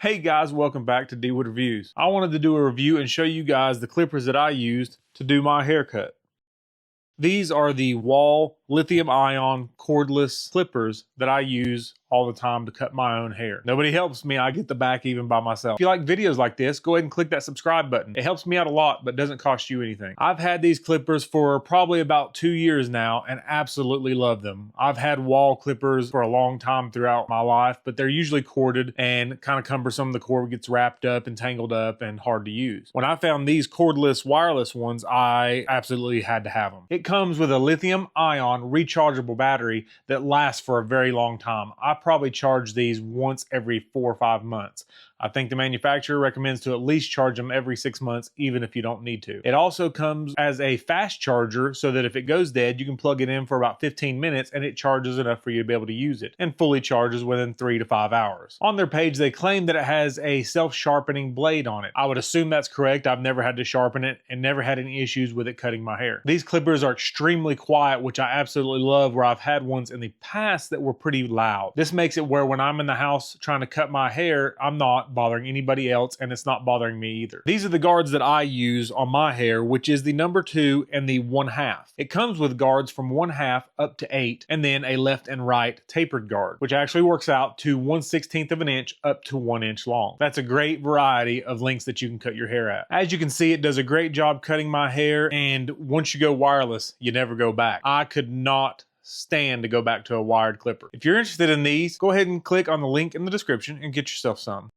Hey guys, welcome back to Dwood Reviews. I wanted to do a review and show you guys the clippers that I used to do my haircut. These are the Wahl lithium-ion cordless clippers that I use all the time to cut my own hair. Nobody helps me, I get the back even by myself. If you like videos like this, go ahead and click that subscribe button. It helps me out a lot, but doesn't cost you anything. I've had these clippers for probably about 2 years now and absolutely love them. I've had Wahl clippers for a long time throughout my life, but they're usually corded and kind of cumbersome. The cord gets wrapped up and tangled up and hard to use. When I found these cordless wireless ones, I absolutely had to have them. It comes with a lithium-ion rechargeable battery that lasts for a very long time. I probably charge these once every 4 or 5 months. I think the manufacturer recommends to at least charge them every 6 months, even if you don't need to. It also comes as a fast charger so that if it goes dead, you can plug it in for about 15 minutes and it charges enough for you to be able to use it, and fully charges within 3 to 5 hours. On their page, they claim that it has a self-sharpening blade on it. I would assume that's correct. I've never had to sharpen it and never had any issues with it cutting my hair. These clippers are extremely quiet, which I absolutely love, where I've had ones in the past that were pretty loud. This makes it where when I'm in the house trying to cut my hair, I'm not bothering anybody else and it's not bothering me either. These are the guards that I use on my hair, which is the number 2 and the 1/2. It comes with guards from 1/2 up to 8 and then a left and right tapered guard, which actually works out to 1/16 of an inch up to 1 inch long. That's a great variety of lengths that you can cut your hair at. As you can see, it does a great job cutting my hair, and once you go wireless, you never go back. I could not stand to go back to a wired clipper. If you're interested in these, go ahead and click on the link in the description and get yourself some.